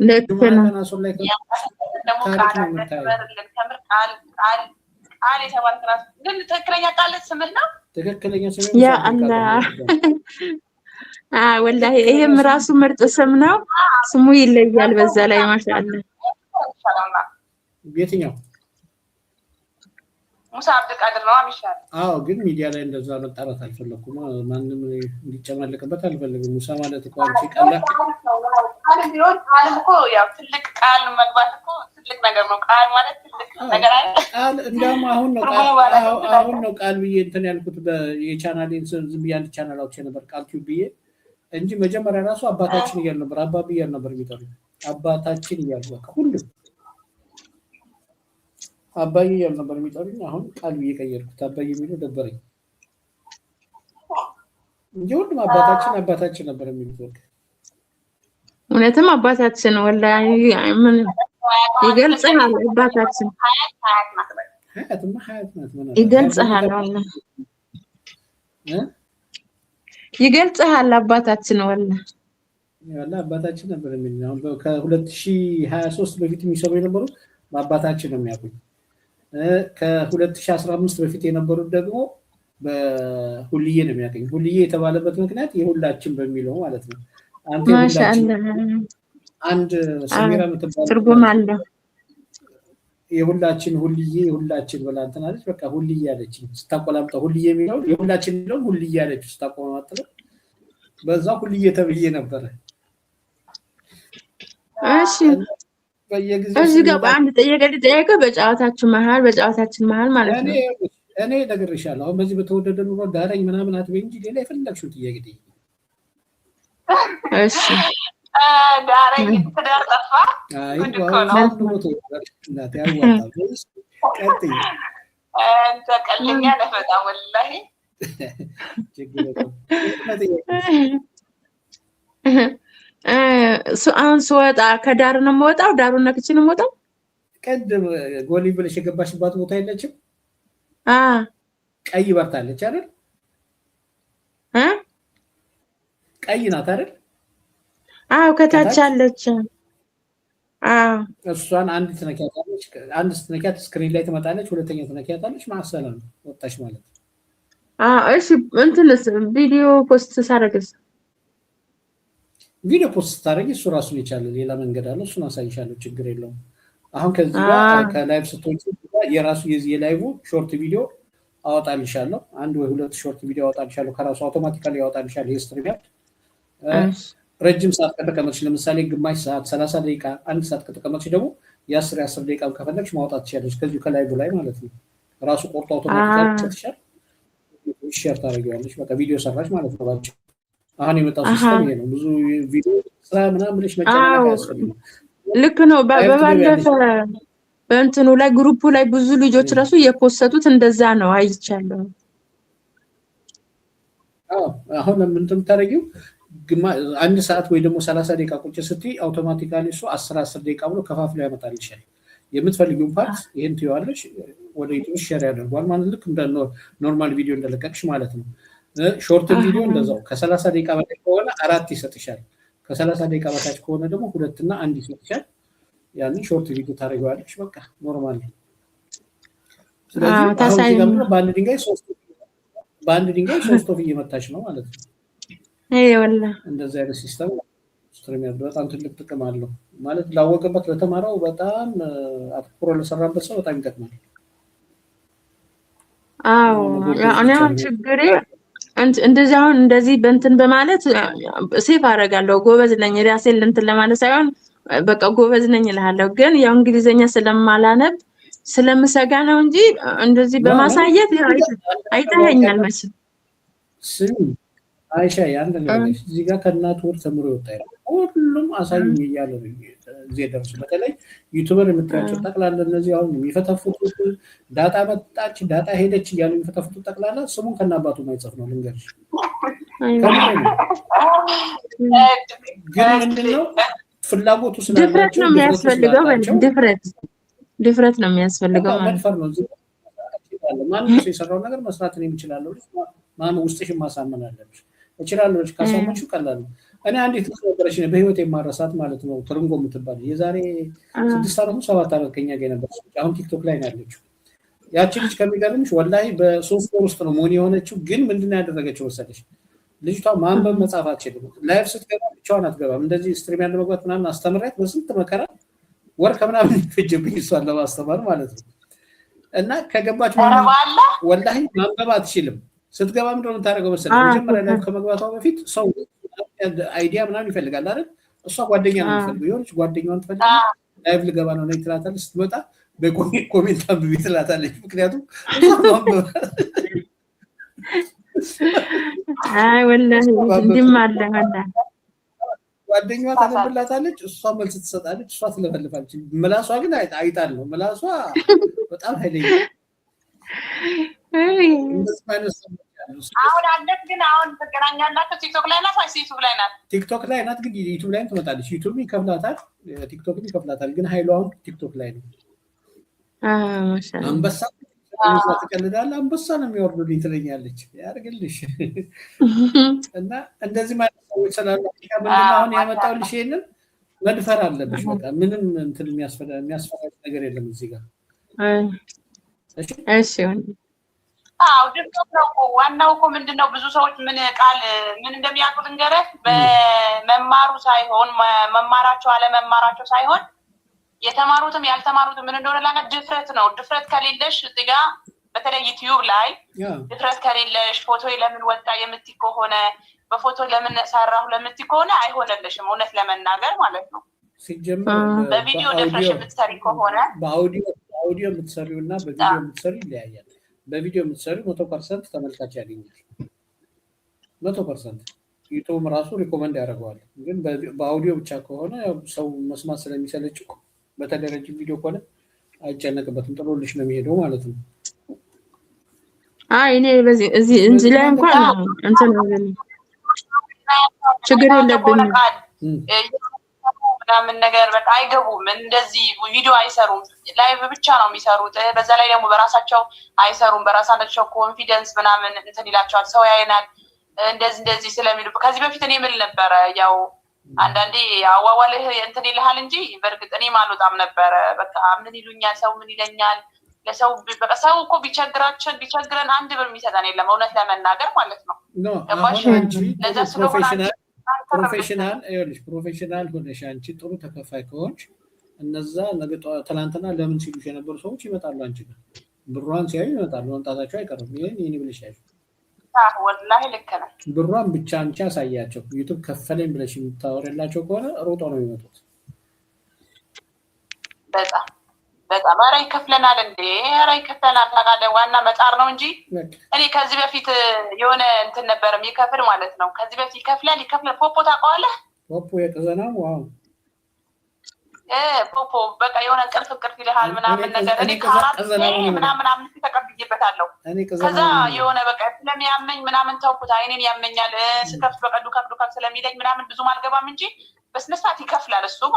ልክ ነው ቃል የተባልክ ራሱ ግን ትክክለኛ ቃል ስምህ ነው ትክክለኛ ስምህ ያ አላህ ወላሂ ይሄም ራሱ ምርጥ ስም ነው ስሙ ይለያል በዛ ላይ ማሻአላህ የትኛው ሙሳ አብዱልቃድር ነው አሚሻል አዎ ግን ሚዲያ ላይ እንደዛ መጣራት አልፈለኩም ማንንም እንዲጨማለቅበት አልፈልግም ሙሳ ማለት እኮ አንቺ ቀላ ቃል እኮ ያው ትልቅ ቃል መግባት እኮ ትልቅ ነገር ነው ቃል ማለት ትልቅ ነገር አይደል ቃል እንደውም አሁን ነው ቃል ብዬ እንትን ያልኩት የቻናሌን ዝም ብዬ አንድ ቻናል አውጥቼ ነበር ቃል ቲዩብ ብዬ እንጂ መጀመሪያ ራሱ አባታችን እያል ነበር አባቢ እያል ነበር የሚጠሩኝ አባታችን እያል በቃ ሁሉ አባዬ እያል ነበር የሚጠሩኝ አሁን ቃል ብዬ ቀየርኩት አባዬ የሚለው ደበረኝ እንጂ ሁሉም አባታችን ነበር የሚሉት እውነትም አባታችን ወላሂ ምን ይገልጻል አባታችን ይገልጻል ወላሂ ይገልጻል አባታችን ወላሂ ያላ አባታችን ነበር የሚሉኝ አሁን ከ2023 በፊት የሚሰሩ የነበሩ በአባታችን ነው የሚያውቁኝ ከ2015 በፊት የነበሩት ደግሞ በሁልዬ ነው የሚያውቁኝ ሁልዬ የተባለበት ምክንያት የሁላችን በሚለው ማለት ነው አንተ ማሻአላህ አንድ ሰሚራ የምትባል ትርጉም አለ የሁላችን ሁልዬ የሁላችን ብላ እንትን አለች በቃ ሁልዬ አለች ስታቆላምጠው ሁልዬ የሚለው የሁላችን የሚለው ሁልዬ አለች ስታቆላምጠው በዛ ሁልዬ ተብዬ ነበር እሺ እዚህ ጋር በአንድ ጥያቄ በጨዋታችን መሃል ማለት ነው እኔ ነግሬሻለሁ አሁን በዚህ በተወደደ ኑሮ ዳረኝ ምናምን አትበይ እንጂ ሌላ የፈለግሽው ጥያቄ ጠይቂ እሺ ዳረኝ ትዳር ጠፋ አይ ተቀልኛ ለፈጣ ወላሂ አሁን ስወጣ ከዳር ነው የምወጣው ዳሩን ነክቼ ነው የምወጣው ቀድም ጎሊ ብለሽ የገባሽባት ቦታ የለችም ቀይ በርታለች አይደል ቀይ ናት አይደል አው ከታች አለች እሷን አንድ ትነኪያት ስክሪን ላይ ትመጣለች ሁለተኛ ትነኪያታለች ማሰለም ወጣሽ ማለት እሺ እንትንስ ቪዲዮ ፖስት ሳረግስ ቪዲዮ ፖስት ታረጊ እሱ ራሱን ይቻላል ሌላ መንገድ አለ እሱን አሳይሻለሁ ችግር የለውም አሁን ከዚህ ጋር ከላይቭ ስትወጪ የራሱ የዚህ የላይቭ ሾርት ቪዲዮ አወጣልሻለሁ አንድ ወይ ሁለት ሾርት ቪዲዮ አወጣልሻለሁ ከራሱ አውቶማቲካሊ ያወጣልሻል የስትሪም ረጅም ሰዓት ከተቀመጥሽ ለምሳሌ ግማሽ ሰዓት 30 ደቂቃ አንድ ሰዓት ከተቀመጥሽ ደግሞ የ10 ደቂቃ ከፈለግሽ ማውጣት ትችያለሽ ከዚህ ከላይቭ ላይ ማለት ነው ራሱ ቆርጦ አውቶማቲካሊ ይሰጥሻል ሼር ታደርጊዋለሽ በቃ ቪዲዮ ሰራሽ ማለት ነው ባጭ አሁን የመጣው ሲስተም ይሄ ነው ብዙ ቪዲዮ ስራ ምናምን ብለሽ መጨናነቅ ያስፈልጋል ልክ ነው በባለፈ በእንትኑ ላይ ግሩፑ ላይ ብዙ ልጆች ራሱ የፖስተቱት እንደዛ ነው አይቻለሁ አሁን ምን ተምታረጊው አንድ ሰዓት ወይ ደግሞ 30 ደቂቃ ቁጭ ስትይ አውቶማቲካሊ እሱ 10 ደቂቃ ብሎ ከፋፍሎ ያመጣልሻል የምትፈልጊው ፓርት ይሄን ትይዋለሽ ወደ ዩቲዩብ ሼር ያደርጋል ማለት ልክ እንደ ኖርማል ቪዲዮ እንደለቀቅሽ ማለት ነው ሾርት ቪዲዮ እንደዛው ከ30 ደቂቃ በላይ ከሆነ 4 ይሰጥሻል ከ30 ደቂቃ በታች ከሆነ ደግሞ 2 እና 1 ይሰጥሻል ያንን ሾርት ቪዲዮ ታረጋዋለሽ በቃ ኖርማል ስለዚህ ታሳይም በአንድ ድንጋይ 3 ወፍ እየመታች ነው ማለት ነው ወላ እንደዚህ አይነት ሲስተም ስትሪመር በጣም ትልቅ ጥቅም አለው ማለት ላወቀበት ለተማረው በጣም አትኩሮ ለሰራበት ሰው በጣም ይጠቅማል እኔ አሁን ችግሬ እንደዚህ አሁን እንደዚህ በእንትን በማለት ሴፍ አደርጋለሁ ጎበዝ ነኝ ራሴን እንትን ለማለት ሳይሆን በቃ ጎበዝ ነኝ እላለሁ ግን ያው እንግሊዘኛ ስለማላነብ ስለምሰጋ ነው እንጂ እንደዚህ በማሳየት አይተኸኛል መቼም አይሻ ያን ነገር እዚህ ጋር ከእናቱ ወር ተምሮ ይወጣል ሁሉም አሳዩኝ እያለ ነው እዚህ ደርሶ በተለይ ዩቲዩበር የምታያቸው ጠቅላላ እነዚህ አሁን የሚፈተፉት ዳታ መጣች ዳታ ሄደች እያሉ የሚፈተፉት ጠቅላላ ስሙን ከናባቱ ማይጽፍ ነው ልንገርሽ ግን ምንድነው ፍላጎቱ ድፍረት ነው የሚያስፈልገው ድፍረት ነው የሚያስፈልገው ማንም ሰው የሰራው ነገር መስራት ነው የሚችላለው ማን ውስጥሽ ማሳመን አለብሽ እችላለሁ ካሳመንሽ ቀላል እኔ አንዲት ነበረች በህይወት የማረሳት ማለት ነው ትርንጎ የምትባል የዛሬ 6 ዓመት 7 ዓመት ከኛ ጋር ነበረች። አሁን ቲክቶክ ላይ ነው ያለችው። ያቺ ልጅ ከሚገርምሽ ወላሂ በ3 ወር ውስጥ ነው ሞኒ የሆነችው። ግን ምንድነው ያደረገችው መሰለሽ? ልጅቷ ማንበብ መጻፍ አትችልም። ላይፍ ስትገባ ብቻዋን አትገባም። እንደዚህ ስትሪም ያለ መግባት ምናምን አስተምሪያት በስንት መከራ ወር ከምናምን ፈጀብኝ እሷን ለማስተማር ማለት ነው። እና ከገባች ወላሂ ማንበብ አትችልም። ስትገባ ምንድነው የምታደርገው መሰለሽ? መጀመሪያ ላይ ከመግባቷ በፊት ሰው አይዲያ ምናምን ይፈልጋል አይደል? እሷ ጓደኛ ነው የምትፈልገው። የሆነች ጓደኛዋን ትፈልጋለች። ላይቭ ልገባ ነው ነይ ትላታለች። ስትመጣ በኮሜንት አንብቢ ትላታለች። ምክንያቱም አይ ወላሂ እንዲህም አለ ወላሂ ጓደኛዋ ታነብላታለች፣ እሷ መልስ ትሰጣለች፣ እሷ ትለፈልፋለች። ምላሷ ግን አይጣል ነው። ምላሷ በጣም ኃይለኛ። አሁን አለት ግን አሁን ትገናኛላችሁ? ቲክቶክ ላይ ናት ወይስ ዩቲዩብ ላይ ናት? ቲክቶክ ላይ ናት፣ ግን ዩቲዩብ ላይ ትመጣለች። ዩቲዩብ ይከፍላታል፣ ቲክቶክ ይከፍላታል። ግን ኃይሏ አሁን ቲክቶክ ላይ ነው። አንበሳ ትቀልዳለህ፣ አንበሳ ነው የሚወርዱልኝ ትለኛለች። ያርግልሽ። እና እንደዚህ ማለት ሰዎች ስላሉ አሁን ያመጣሁልሽ ይሄንን መድፈር አለብሽ። በቃ ምንም እንትን የሚያስፈራ ነገር የለም እዚህ ጋር። እሺ አዎ ድፍረት ነው። ዋናው እኮ ምንድነው ብዙ ሰዎች ምን ቃል ምን እንደሚያውቁት እንገረህ በመማሩ ሳይሆን መማራቸው አለመማራቸው ሳይሆን የተማሩትም ያልተማሩትም ምን እንደሆነ ላና ድፍረት ነው። ድፍረት ከሌለሽ እዚህ ጋር በተለይ ዩቲዩብ ላይ ድፍረት ከሌለሽ ፎቶ ለምን ወጣ የምትይ ከሆነ በፎቶ ለምን ሰራሁ ለምትይ ከሆነ አይሆነልሽም፣ እውነት ለመናገር ማለት ነው። ሲጀመር በቪዲዮ ድፍረሽ የምትሰሪ ከሆነ በአውዲዮ የምትሰሪው እና በቪዲዮ የምትሰሪው ይለያያል። በቪዲዮ የምትሰሪው 100% ተመልካች ያገኛል። 100% ዩቲዩብ ራሱ ሪኮመንድ ያደርገዋል። ግን በአውዲዮ ብቻ ከሆነ ሰው መስማት ስለሚሰለች በተደረጀ ቪዲዮ ከሆነ አይጨነቅበትም፣ ጥሎልሽ ነው የሚሄደው ማለት ነው። አይ እኔ በዚህ እዚህ ላይ እንኳን እንትን ችግር የለብኝም ምናምን ነገር በቃ አይገቡም። እንደዚህ ቪዲዮ አይሰሩም፣ ላይቭ ብቻ ነው የሚሰሩት። በዛ ላይ ደግሞ በራሳቸው አይሰሩም። በራሳቸው ኮንፊደንስ ምናምን እንትን ይላቸዋል፣ ሰው ያየናል እንደዚህ ስለሚሉ። ከዚህ በፊት እኔ ምን ነበረ ያው አንዳንዴ አዋዋልህ እንትን ይልሃል እንጂ በእርግጥ እኔም አልወጣም ነበረ። በቃ ምን ይሉኛል፣ ሰው ምን ይለኛል፣ ለሰው በቃ ሰው እኮ ቢቸግረን አንድ ብር የሚሰጠን የለም፣ እውነት ለመናገር ማለት ነው። ለዛ ስለሆነ ፕሮፌሽናል ሆነሽ አንቺ ጥሩ ተከፋይ ከሆንሽ እነዛ ነገ ትናንትና ለምን ሲሉሽ የነበሩ ሰዎች ይመጣሉ። አንቺ ጋር ብሯን ሲያዩ ይመጣሉ፣ መምጣታቸው አይቀርም። ይሄን ብለሽ ያዩ ወላሂ ልክ ነህ። ብሯን ብቻ አንቺ ያሳያቸው። ዩቲዩብ ከፈለኝ ብለሽ የምታወሪላቸው ከሆነ ሮጦ ነው የሚመጡት። በጣም ኧረ ይከፍለናል እንዴ! ኧረ ይከፍለናል። ታውቃለህ ዋና መጣር ነው እንጂ እኔ ከዚህ በፊት የሆነ እንትን ነበር የሚከፍል ማለት ነው። ከዚህ በፊት ይከፍላል። ፖፖ ታውቀዋለህ? ፖፖ የቀዘናው ዋው ፖፖ በቃ የሆነ ቅርፍ ይልሃል ምናምን ነገር። እኔ ከአራት ምናምን ተቀብዬበታለሁ። ከዛ የሆነ በቃ ስለሚያመኝ ምናምን ተውኩት። አይኔን ያመኛል ስከፍት በቃ ዱካክ ስለሚለኝ ምናምን ብዙም አልገባም እንጂ በስነ ስርዓት ይከፍላል እሱ